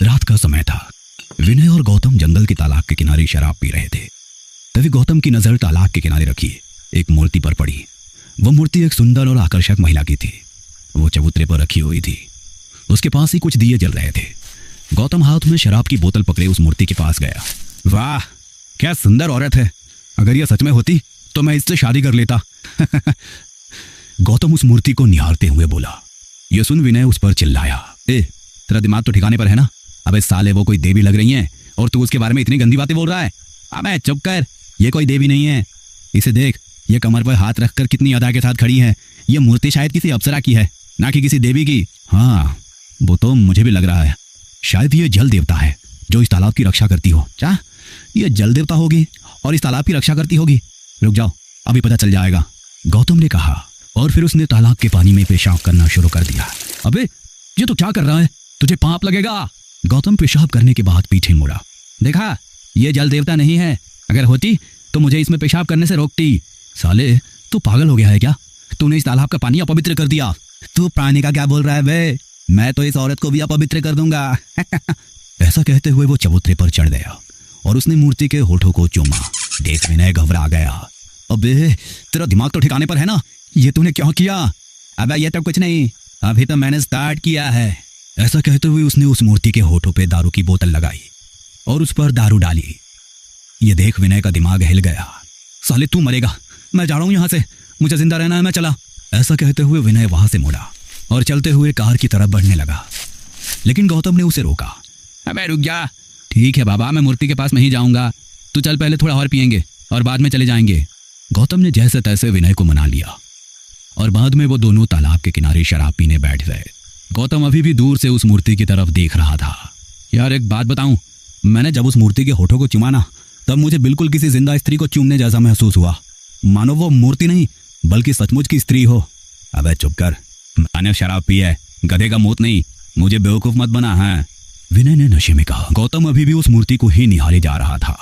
रात का समय था। विनय और गौतम जंगल के तालाब के किनारे शराब पी रहे थे। तभी गौतम की नजर तालाब के किनारे रखी एक मूर्ति पर पड़ी। वो मूर्ति एक सुंदर और आकर्षक महिला की थी। वो चबूतरे पर रखी हुई थी। उसके पास ही कुछ दिए जल रहे थे। गौतम हाथ में शराब की बोतल पकड़े उस मूर्ति के पास गया। वाह, क्या सुंदर औरत है। अगर यह सच में होती तो मैं इससे शादी कर लेता। गौतम उस मूर्ति को निहारते हुए बोला। यह सुन विनय उस पर चिल्लाया, ए, तेरा दिमाग तो ठिकाने पर है ना? अबे साले, वो कोई देवी लग रही है और तू उसके बारे में इतनी गंदी बातें बोल रहा है। अबे चुप कर, ये कोई देवी नहीं है। इसे देख, ये कमर पर हाथ रखकर कितनी अदा के साथ खड़ी है। ये मूर्ति शायद किसी अप्सरा की है, ना कि किसी देवी की। हाँ, वो तो मुझे भी लग रहा है। शायद ये जल देवता है जो इस तालाब की रक्षा करती हो। क्या ये जल देवता होगी और इस तालाब की रक्षा करती होगी? रुक जाओ, अभी पता चल जाएगा, गौतम ने कहा। और फिर उसने तालाब के पानी में पेशाब करना शुरू कर दिया। अबे ये तो क्या कर रहा है? तुझे पाप लगेगा। गौतम पेशाब करने के बाद पीछे मुड़ा। देखा, ये जल देवता नहीं है। अगर होती तो मुझे इसमें पेशाब करने से रोकती। साले, तू पागल हो गया है क्या? तूने इस तालाब का पानी अपवित्र कर दिया। तू प्राणी का क्या बोल रहा है बे? मैं तो इस औरत को भी अपवित्र कर दूंगा। ऐसा कहते हुए वो चबूतरे पर चढ़ गया और उसने मूर्ति के होठों को चूमा। देख विनय घबरा गया। अबे तेरा दिमाग तो ठिकाने पर है ना? ये तूने क्या किया? अबे ये तो कुछ नहीं, अभी तो मैंने स्टार्ट किया है। ऐसा कहते हुए उसने उस मूर्ति के होठों पे दारू की बोतल लगाई और उस पर दारू डाली। ये देख विनय का दिमाग हिल गया। साले तू मरेगा, मैं जा रहा हूँ यहाँ से, मुझे जिंदा रहना है, मैं चला। ऐसा कहते हुए विनय वहां से मुड़ा और चलते हुए कार की तरफ बढ़ने लगा। लेकिन गौतम ने उसे रोका। अबे रुक जा। ठीक है बाबा, मैं मूर्ति के पास नहीं जाऊंगा। तू चल, पहले थोड़ा और पियेंगे और बाद में चले जाएंगे। गौतम ने जैसे तैसे विनय को मना लिया और बाद में वो दोनों तालाब के किनारे शराब पीने बैठ गए। गौतम अभी भी दूर से उस मूर्ति की तरफ देख रहा था। यार एक बात बताऊं, मैंने जब उस मूर्ति के होठों को चूमा ना, तब मुझे बिल्कुल किसी जिंदा स्त्री को चूमने जैसा महसूस हुआ। मानो वो मूर्ति नहीं बल्कि सचमुच की स्त्री हो। अबे चुप कर, मैंने शराब पी है, गधे का मूत नहीं। मुझे बेवकूफ मत बना है, विनय ने नशे में कहा। गौतम अभी भी उस मूर्ति को ही निहारे जा रहा था।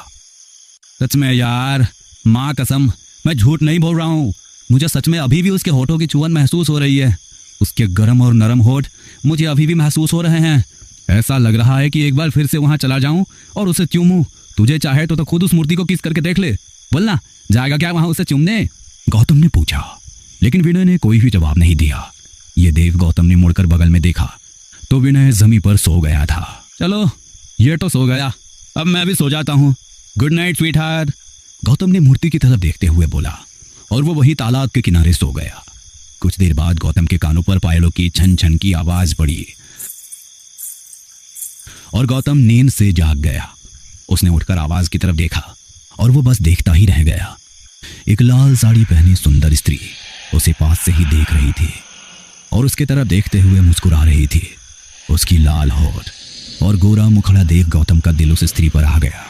सच में यार, माँ कसम, मैं झूठ नहीं बोल रहा हूँ। मुझे सच में अभी भी उसके होठों की चुभन महसूस हो रही है। उसके गर्म और नरम होठ मुझे अभी भी महसूस हो रहे हैं। ऐसा लग रहा है कि एक बार फिर से वहां चला जाऊं और उसे चूमूं। तुझे चाहे तो खुद उस मूर्ति को किस करके देख ले। बोलना, जाएगा क्या वहां उसे चूमने? गौतम ने पूछा। लेकिन विनय ने कोई भी जवाब नहीं दिया। ये देख गौतम ने मुड़कर बगल में देखा तो विनय जमीन पर सो गया था। चलो, ये तो सो गया, अब मैं भी सो जाता हूँ। Good night sweet heart, Gautam ने मूर्ति की तरफ देखते हुए बोला और वो वहीं तालाब के किनारे सो गया। कुछ देर बाद गौतम के कानों पर पायलों की छन छन की आवाज पड़ी और गौतम नींद से जाग गया। उसने उठकर आवाज की तरफ देखा और वो बस देखता ही रह गया। एक लाल साड़ी पहनी सुंदर स्त्री उसे पास से ही देख रही थी और उसके तरफ देखते हुए मुस्कुरा रही थी। उसकी लाल होठ और गोरा मुखड़ा देख गौतम का दिल उस स्त्री पर आ गया।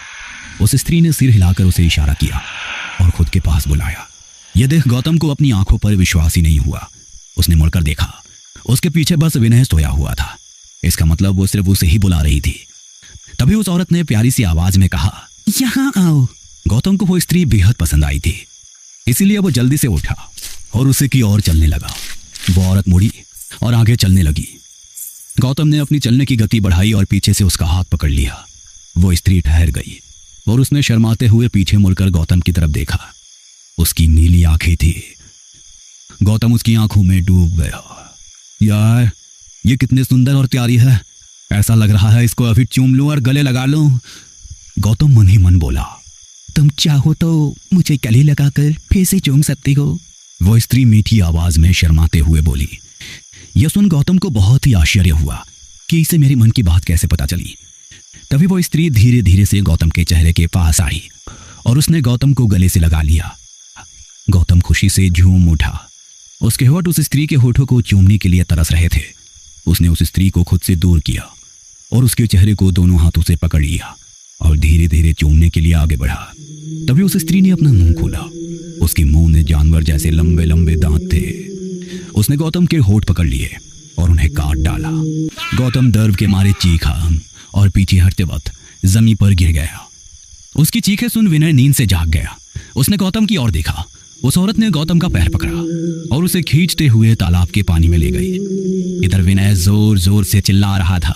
उस स्त्री ने सिर हिलाकर उसे इशारा किया और खुद के पास बुलाया। यह देख गौतम को अपनी आंखों पर विश्वास ही नहीं हुआ। उसने मुड़कर देखा, उसके पीछे बस विनय सोया हुआ था। इसका मतलब वो सिर्फ उसे ही बुला रही थी। तभी उस औरत ने प्यारी सी आवाज में कहा, यहाँ आओ। गौतम को वो स्त्री बेहद पसंद आई थी, इसीलिए वो जल्दी से उठा और उसे की ओर चलने लगा। वो औरत मुड़ी और आगे चलने लगी। गौतम ने अपनी चलने की गति बढ़ाई और पीछे से उसका हाथ पकड़ लिया। वो स्त्री ठहर गई और उसने शर्माते हुए पीछे मुड़कर गौतम की तरफ देखा। उसकी नीली आंखें थी। गौतम उसकी आंखों में डूब गया। यार, ये कितनी सुंदर और प्यारी है। ऐसा लग रहा है इसको अभी चूम लूं और गले लगा लूं। गौतम मन ही मन बोला, तुम चाहो तो मुझे गले लगाकर फिर से चूम सकती हो। वो स्त्री मीठी आवाज में शर्माते हुए बोली। यह सुन गौतम को बहुत ही आश्चर्य हुआ कि इसे मेरे मन की बात कैसे पता चली। तभी वो स्त्री धीरे धीरे से गौतम के चेहरे के पास आई और उसने गौतम को गले से लगा लिया। गौतम खुशी से झूम उठा। उसके होठ उस स्त्री के होठों को चूमने के लिए तरस रहे थे। उसने उस स्त्री को खुद से दूर किया और उसके चेहरे को दोनों हाथों से पकड़ लिया और धीरे धीरे चूमने के लिए आगे बढ़ा। तभी उस स्त्री ने अपना मुंह खोला। उसके मुंह में जानवर जैसे लंबे लंबे दांत थे। उसने गौतम के होठ पकड़ लिए और उन्हें काट डाला। गौतम दर्द के मारे चीखा और पीछे हटते वक्त जमीन पर गिर गया। उसकी चीखें सुन विनय नींद से जाग गया। उसने गौतम की ओर देखा। उस औरत ने गौतम का पैर पकड़ा और उसे खींचते हुए तालाब के पानी में ले गई। इधर विनय जोर जोर से चिल्ला रहा था,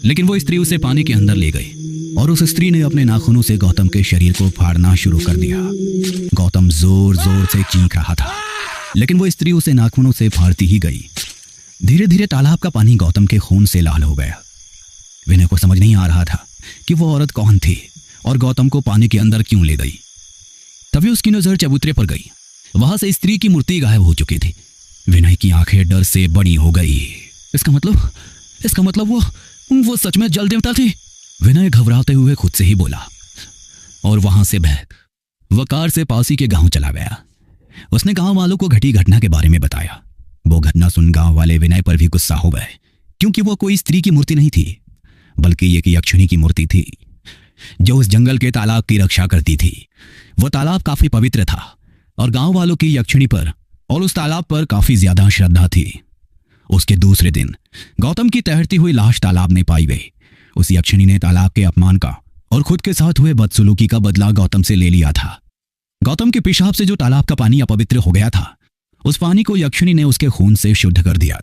लेकिन वो स्त्री उसे पानी के अंदर ले गई और उस स्त्री ने अपने नाखूनों से गौतम के शरीर को फाड़ना शुरू कर दिया। गौतम जोर जोर से चीख रहा था, लेकिन वो स्त्री उसे नाखूनों से फाड़ती ही गई। धीरे धीरे तालाब का पानी गौतम के खून से लाल हो गया। विनय को समझ नहीं आ रहा था कि वो औरत कौन थी और गौतम को पानी के अंदर क्यों ले गई। तभी उसकी नजर चबूतरे पर गई। वहां से स्त्री की मूर्ति गायब हो चुकी थी। विनय की आंखें डर से बड़ी हो गई। इसका मतलब वो सच में जल देवता थी। विनय घबराते हुए खुद से ही बोला और वहां से भाग वकार से पासी के गांव चला गया। उसने गांव वालों को घटी घटना के बारे में बताया। वो घटना सुन गांव वाले विनय पर भी गुस्सा हो गए, क्योंकि वो कोई स्त्री की मूर्ति नहीं थी, बल्कि एक यक्षिणी की मूर्ति थी जो उस जंगल के तालाब की रक्षा करती थी। वो तालाब काफी पवित्र था और गांव वालों की यक्षिणी पर और उस तालाब पर काफी ज्यादा श्रद्धा थी। उसके दूसरे दिन गौतम की तैरती हुई लाश तालाब में पाई गई। उस यक्षिणी ने तालाब के अपमान का और खुद के साथ हुए बदसलूकी का बदला गौतम से ले लिया था। गौतम के पेशाब से जो तालाब का पानी अपवित्र हो गया था, उस पानी को यक्षिणी ने उसके खून से शुद्ध कर दिया।